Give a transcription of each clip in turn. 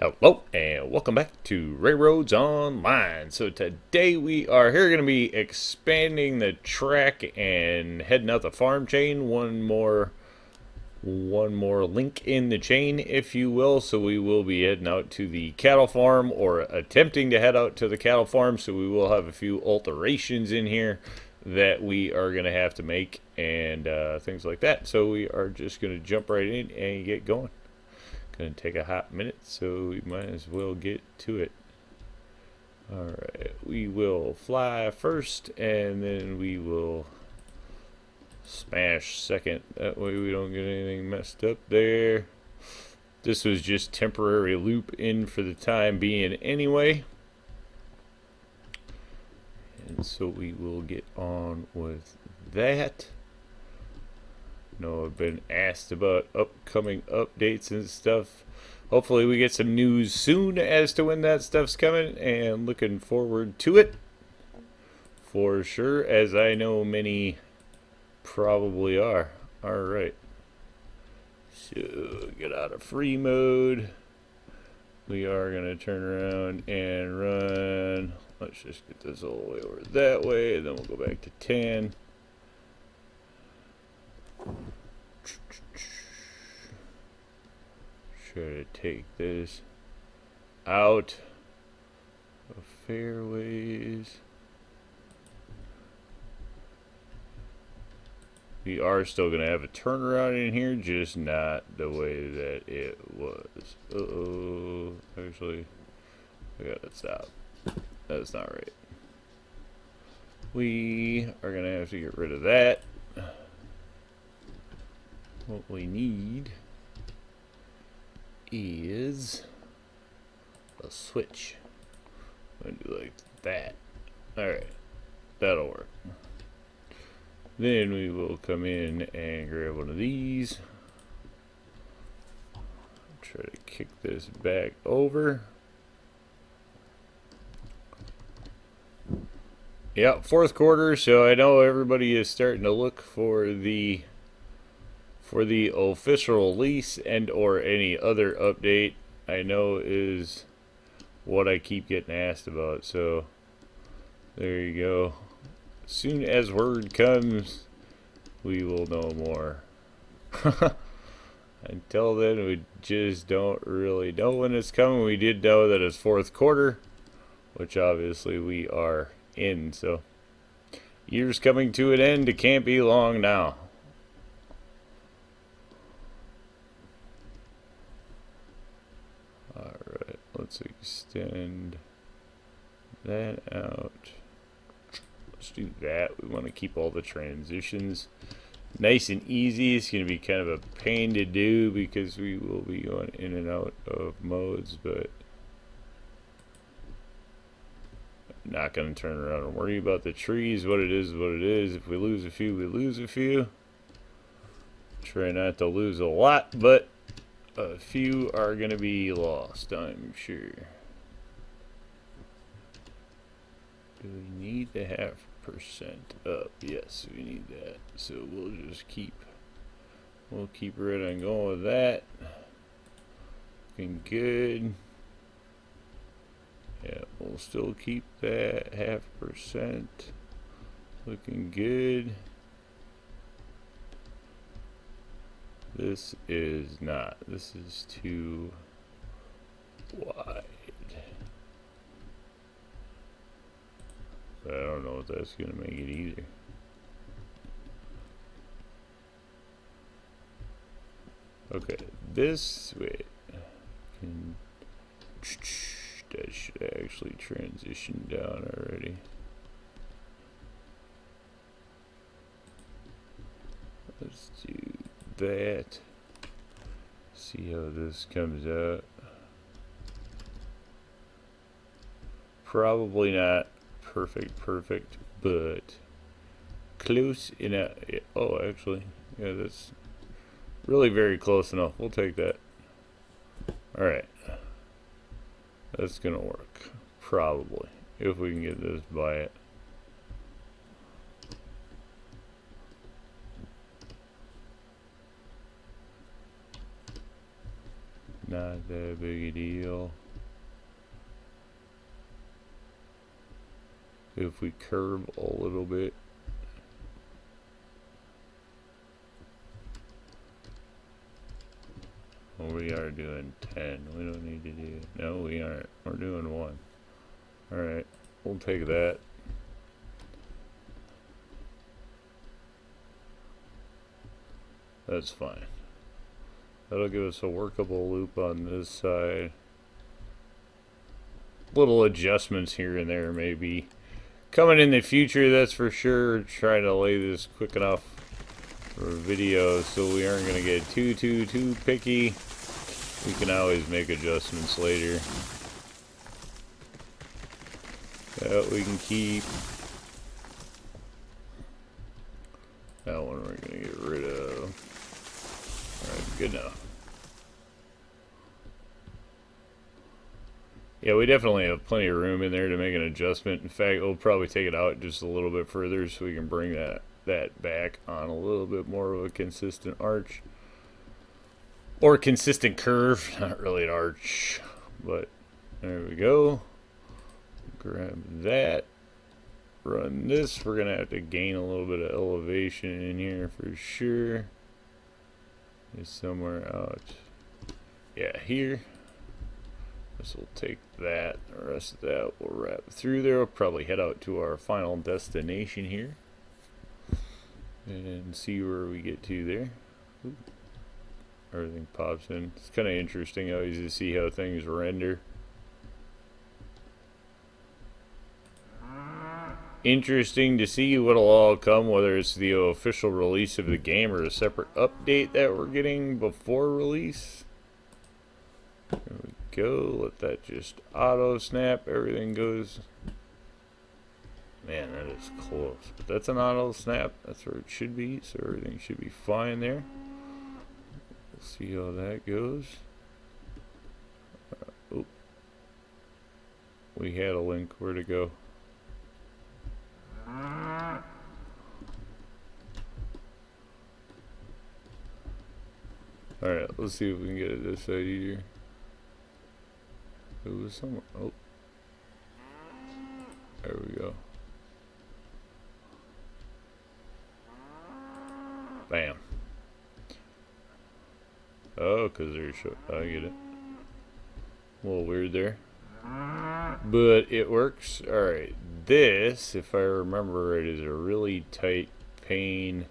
Hello and welcome back to RailRoads Online. So today we are here going to be expanding the track and heading out the farm chain. One more link in the chain, if you will. So we will be heading out to the cattle farm, or attempting to head out to the cattle farm. So we will have a few alterations in here that we are going to have to make and things like that. So we are just going to jump right in and get going. Gonna take a hot minute, so we might as well get to it. Alright, we will fly first and then we will smash second. That way we don't get anything messed up there. This was just temporary loop in for the time being anyway. And so we will get on with that. I've been asked about upcoming updates and stuff. Hopefully we get some news soon as to when that stuff's coming, and looking forward to it for sure, as I know many probably are. Alright, so get out of free mode. We are going to turn around and run. Let's just get this all the way over that way, and then we'll go back to 10. Try to take this out of fairways. We are still going to have a turnaround in here, just not the way that it was. Uh-oh. Actually, I gotta stop. That's not right. We are going to have to get rid of that. What we need is a switch. I'm gonna do like that. Alright, that'll work. Then we will come in and grab one of these. Try to kick this back over. Yep, fourth quarter, so I know everybody is starting to look for the official release and or any other update. I know is what I keep getting asked about, so there you go. As soon as word comes, we will know more. Until then, we just don't really know when it's coming. We did know that it's fourth quarter, which obviously we are in, so year's coming to an end. It can't be long now. Alright, let's extend that out. Let's do that. We want to keep all the transitions nice and easy. It's going to be kind of a pain to do because we will be going in and out of modes, but I'm not going to turn around and worry about the trees. What it is, what it is. If we lose a few, we lose a few. Try not to lose a lot, but a few are going to be lost, I'm sure. Do we need to have percent up? Yes, we need that. So we'll just keep right on going with that. Looking good. Yeah, we'll still keep that 0.5%. Looking good. This is not. This is too wide. But I don't know if that's going to make it either. Okay, this way. That should actually transition down already. Let's do that. See how this comes out. Probably not perfect, but close enough. Oh, actually, yeah, that's really very close enough. We'll take that. Alright, that's gonna work, probably, if we can get this by it. Not that big a deal. If we curve a little bit. Well, we are doing 10. We don't need to do... No, we aren't. We're doing 1. Alright, we'll take that. That's fine. That'll give us a workable loop on this side. Little adjustments here and there maybe coming in the future, that's for sure. Trying to lay this quick enough for video so we aren't going to get too picky. We can always make adjustments later that we can keep. That one we're going to get rid of. Alright, good enough. Yeah, we definitely have plenty of room in there to make an adjustment. In fact, we'll probably take it out just a little bit further so we can bring that back on a little bit more of a consistent arch. Or consistent curve. Not really an arch. But there we go. Grab that. Run this. We're going to have to gain a little bit of elevation in here for sure. Is somewhere out. Yeah, here. This will take that. The rest of that we'll wrap through there. We'll probably head out to our final destination here and see where we get to there. Ooh. Everything pops in. It's kind of interesting always to see how things render. Interesting to see what'll all come, whether it's the official release of the game or a separate update that we're getting before release. There we go. Let that just auto snap. Everything goes. Man, that is close. But that's an auto snap. That's where it should be. So everything should be fine there. We'll see how that goes. Oh, we had a link. Where to go? Alright, let's see if we can get it this side easier. It was somewhere. Oh. There we go. Bam. Oh, because there's... I get it. A little weird there. But it works. Alright. This, if I remember right, is a really tight, painful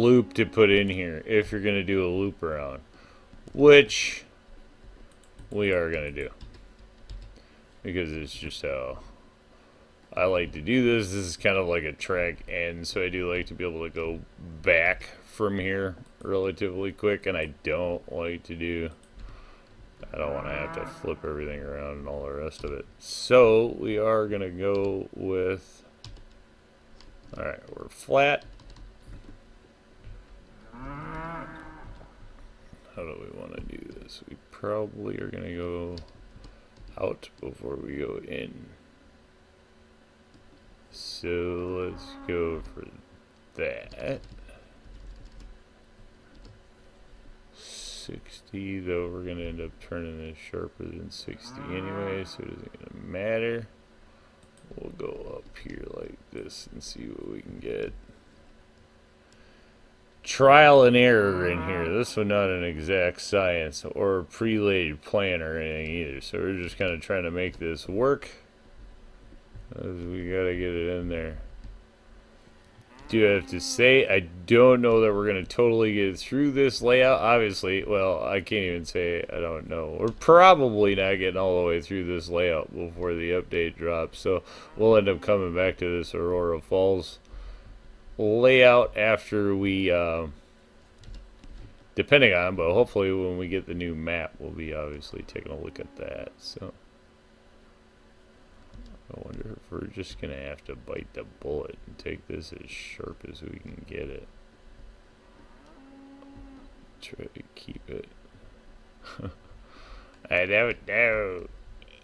loop to put in here if you're going to do a loop around. Which we are going to do. Because it's just how I like to do this. This is kind of like a track end, so I do like to be able to go back from here relatively quick, and I don't like to do... I don't want to have to flip everything around and all the rest of it. So we are going to go with... Alright, we're flat. How do we want to do this? We probably are going to go out before we go in. So let's go for that. 60, though we're going to end up turning this sharper than 60 anyway, so it isn't going to matter. We'll go up here like this and see what we can get. Trial and error in here. This was not an exact science or a pre-laid plan or anything either, so we're just kind of trying to make this work. As we got to get it in there. Do I have to say, I don't know that we're going to totally get through this layout. Obviously, well, I can't even say I don't know. We're probably not getting all the way through this layout before the update drops. So we'll end up coming back to this Aurora Falls layout after we, depending on, but hopefully when we get the new map, we'll be obviously taking a look at that. So I wonder if we're just going to have to bite the bullet and take this as sharp as we can get it. Try to keep it. I don't know.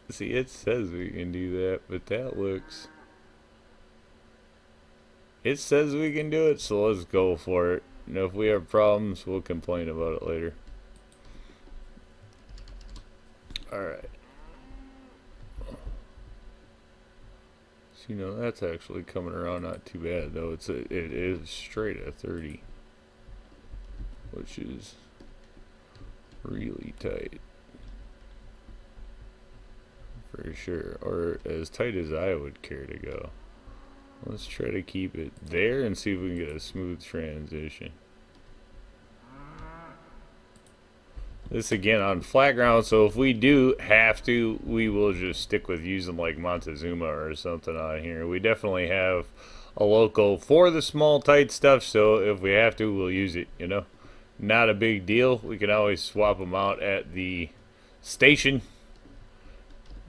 See, it says we can do that, but that looks... It says we can do it, so let's go for it. And if we have problems, we'll complain about it later. Alright. So, you know, that's actually coming around not too bad, though. It is straight at 30, which is really tight. For sure. Or as tight as I would care to go. Let's try to keep it there and see if we can get a smooth transition. This again on flat ground, so if we do have to, we will just stick with using like Montezuma or something on here. We definitely have a local for the small tight stuff, so if we have to, we'll use it, you know. Not a big deal. We can always swap them out at the station.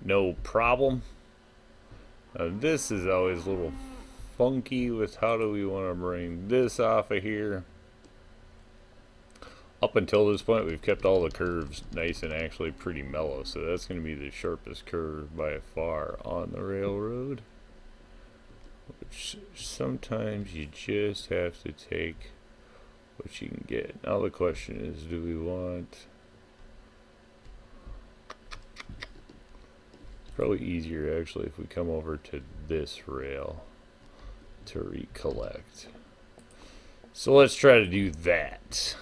No problem. This is always a little funky with how do we want to bring this off of here. Up until this point, we've kept all the curves nice and actually pretty mellow, so that's going to be the sharpest curve by far on the railroad. Which sometimes you just have to take what you can get. Now the question is, do we want... It's probably easier actually if we come over to this rail to recollect. So let's try to do that.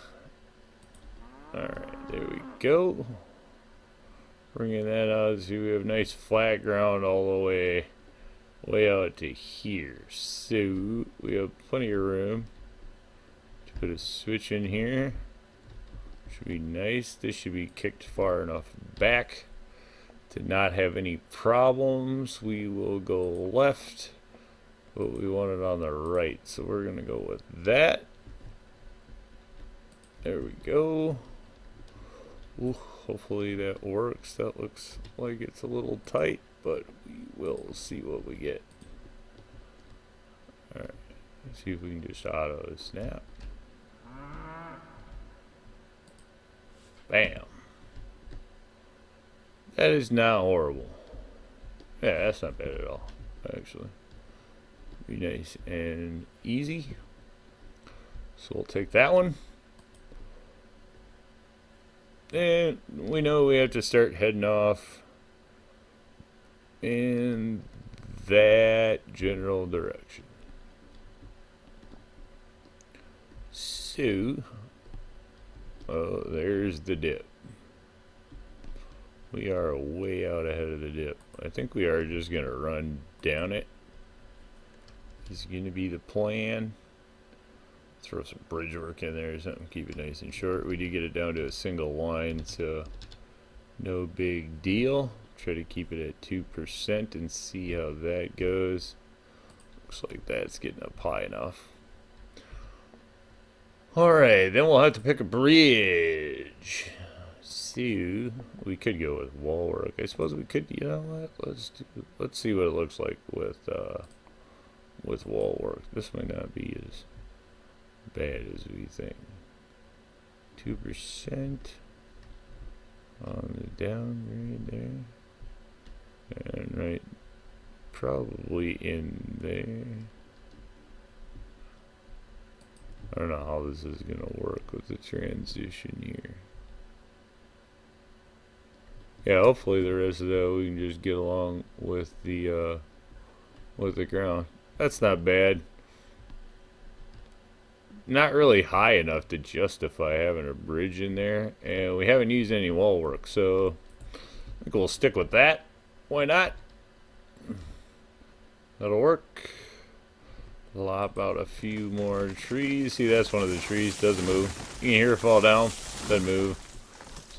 Alright, there we go. Bringing that out, see we have nice flat ground all the way out to here. So we have plenty of room to put a switch in here. Should be nice. This should be kicked far enough back to not have any problems. We will go left, but we want it on the right, so we're gonna go with that. There we go. Ooh, hopefully that works. That looks like it's a little tight, but we will see what we get. Alright, let's see if we can just auto snap. Bam. That is not horrible. Yeah, that's not bad at all, actually. Be nice and easy. So we'll take that one. And we know we have to start heading off in that general direction. So, oh, there's the dip. We are way out ahead of the dip. I think we are just going to run down it. Is going to be the plan. Throw some bridge work in there or something, keep it nice and short. We do get it down to a single line, so no big deal. Try to keep it at 2% and see how that goes. Looks like that's getting up high enough. Alright, then we'll have to pick a bridge. So we could go with wall work. I suppose we could, you know what? Let's see what it looks like with wall work. This might not be as bad as we think. 2% on the down right there, and right probably in there. I don't know how this is gonna work with the transition here. Yeah, hopefully the rest of that we can just get along with the ground. That's not bad. Not really high enough to justify having a bridge in there, and we haven't used any wall work, so I think we'll stick with that. Why not? That'll work. Lop out a few more trees. See, that's one of the trees. Doesn't move. You can hear it fall down. Doesn't move.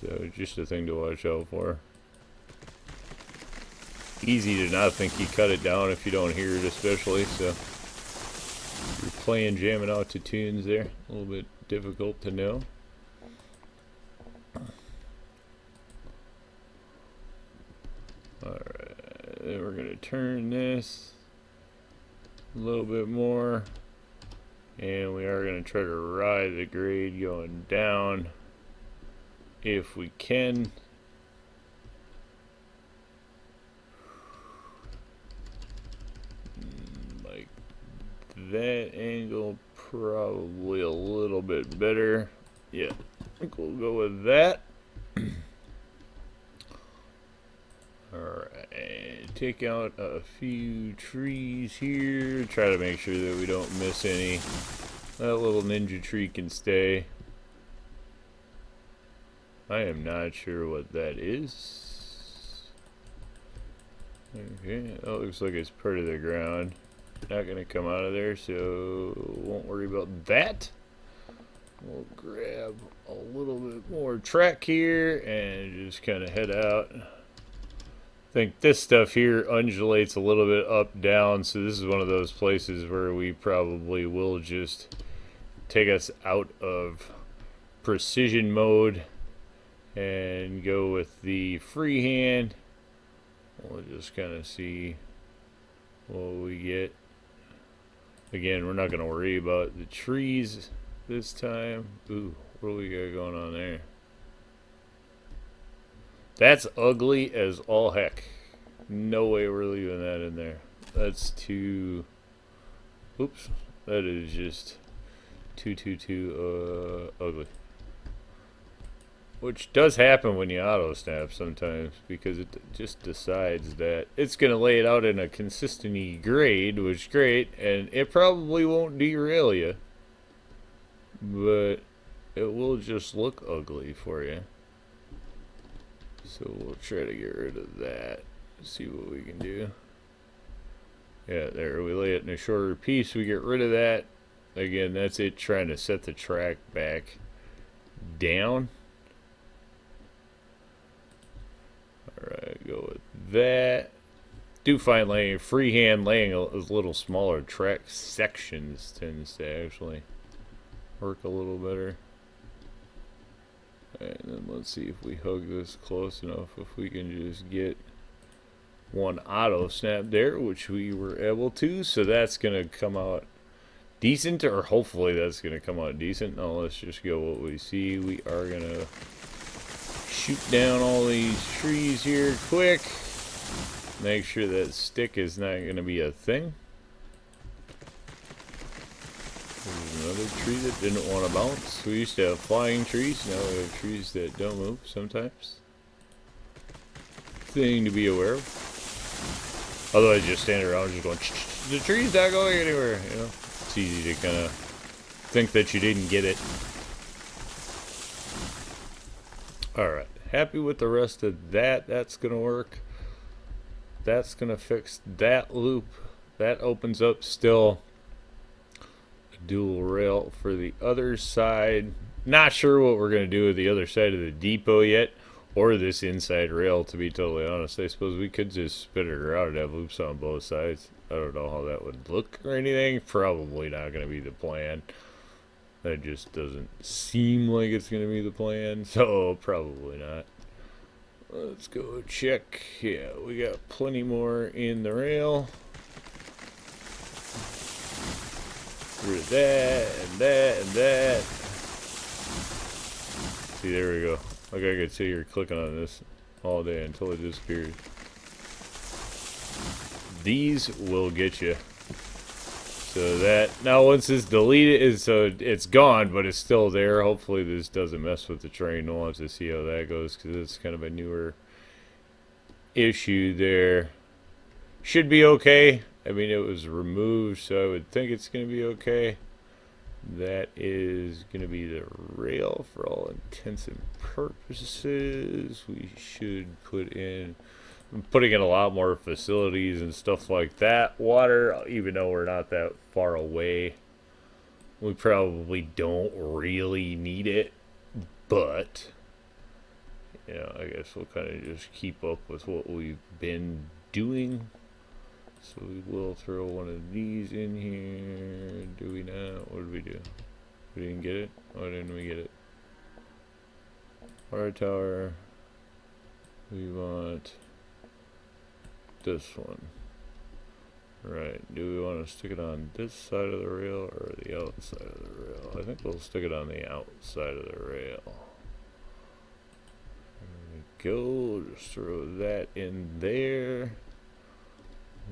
So just a thing to watch out for. Easy to not think you cut it down if you don't hear it, especially. So you're playing, jamming out to tunes there. A little bit difficult to know. Alright, then we're going to turn this a little bit more. And we are going to try to ride the grade going down if we can. Like that angle, probably a little bit better. Yeah, I think we'll go with that. Alright, take out a few trees here. Try to make sure that we don't miss any. That little ninja tree can stay. I am not sure what that is. Okay, that looks like it's part of the ground. Not gonna come out of there, so won't worry about that. We'll grab a little bit more track here and just kind of head out. I think this stuff here undulates a little bit up, down, so this is one of those places where we probably will just take us out of precision mode and go with the freehand. We'll just kind of see what we get. Again, we're not going to worry about the trees this time. Ooh, what do we got going on there? That's ugly as all heck. No way we're leaving that in there. That's too... Oops. That is just too ugly. Which does happen when you auto snap sometimes, because it just decides that it's going to lay it out in a consistency grade, which is great, and it probably won't derail you, but it will just look ugly for you. So we'll try to get rid of that, see what we can do. Yeah, there, we lay it in a shorter piece, we get rid of that. Again, that's it trying to set the track back down. Alright, go with that. Do find freehand laying a little smaller track sections tends to actually work a little better. And then let's see if we hug this close enough, if we can just get one auto snap there, which we were able to. So that's going to come out decent, or hopefully that's going to come out decent. Now let's just go what we see. We are going to shoot down all these trees here quick. Make sure that stick is not going to be a thing. There's another tree that didn't want to bounce. We used to have flying trees, now we have trees that don't move sometimes. Thing to be aware of. Otherwise just stand around just going, the tree's not going anywhere, you know. It's easy to kind of think that you didn't get it. Alright, happy with the rest of that. That's going to work. That's going to fix that loop. That opens up still a dual rail for the other side. Not sure what we're going to do with the other side of the depot yet, or this inside rail, to be totally honest. I suppose we could just spit it around and have loops on both sides. I don't know how that would look or anything. Probably not going to be the plan. That just doesn't seem like it's going to be the plan, so probably not. Let's go check. Yeah, we got plenty more in the rail. Rid of that, and that, and that. See, there we go. Like I could sit here clicking on this all day until it disappears. These will get you. So that, now once it's deleted, so it's gone, but it's still there. Hopefully this doesn't mess with the train. We'll have to see how that goes, because it's kind of a newer issue there. Should be okay. I mean, it was removed, so I would think it's going to be okay. That is going to be the rail for all intents and purposes. We should put in... I'm putting in a lot more facilities and stuff like that. Water, even though we're not that far away, we probably don't really need it. But, you know, I guess we'll kind of just keep up with what we've been doing. So we will throw one of these in here. Do we not? What did we do? We didn't get it? Why didn't we get it? Water tower. We want... this one. Right, do we want to stick it on this side of the rail or the outside of the rail? I think we'll stick it on the outside of the rail. There we go, just throw that in there.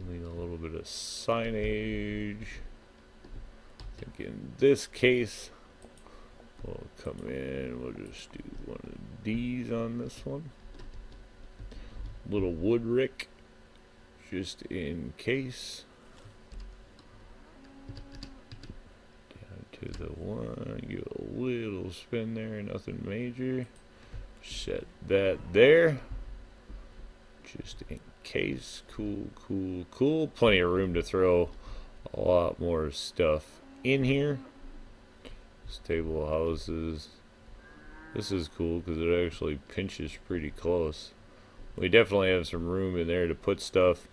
We need a little bit of signage. I think in this case, we'll come in, we'll just do one of these on this one. little wood rick just in case. Down to the one, give a little spin there, nothing major. Set that there just in case. Cool, cool, cool. Plenty of room to throw a lot more stuff in here. Stable houses. This is cool because it actually pinches pretty close. We definitely have some room in there to put stuff.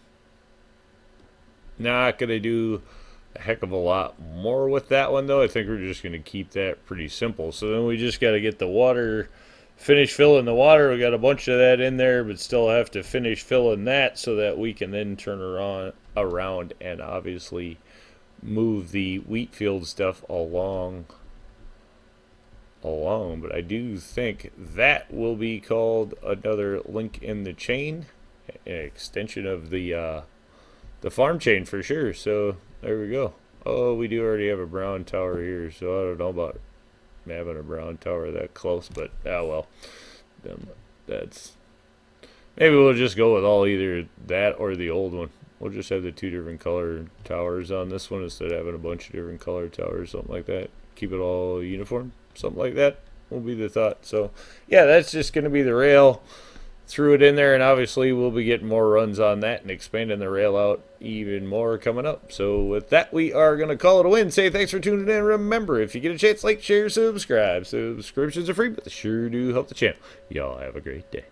Not gonna do a heck of a lot more with that one though. I think we're just gonna keep that pretty simple. So then we just gotta get the water, finish filling the water. We got a bunch of that in there, but still have to finish filling that so that we can then turn around and obviously move the wheat field stuff along. But I do think that will be called another link in the chain, an extension of the farm chain for sure. So there we go. Oh, we do already have a brown tower here, so I don't know about having a brown tower that close, but well, that's maybe we'll just go with all either that or the old one. We'll just have the two different color towers on this one instead of having a bunch of different color towers, something like that. Keep it all uniform, something like that will be the thought. So yeah, that's just going to be the rail. Threw it in there, and obviously we'll be getting more runs on that and expanding the rail out even more coming up. So with that, we are going to call it a win. Say thanks for tuning in. Remember, if you get a chance, like, share, subscribe. Subscriptions are free, but they sure do help the channel. Y'all have a great day.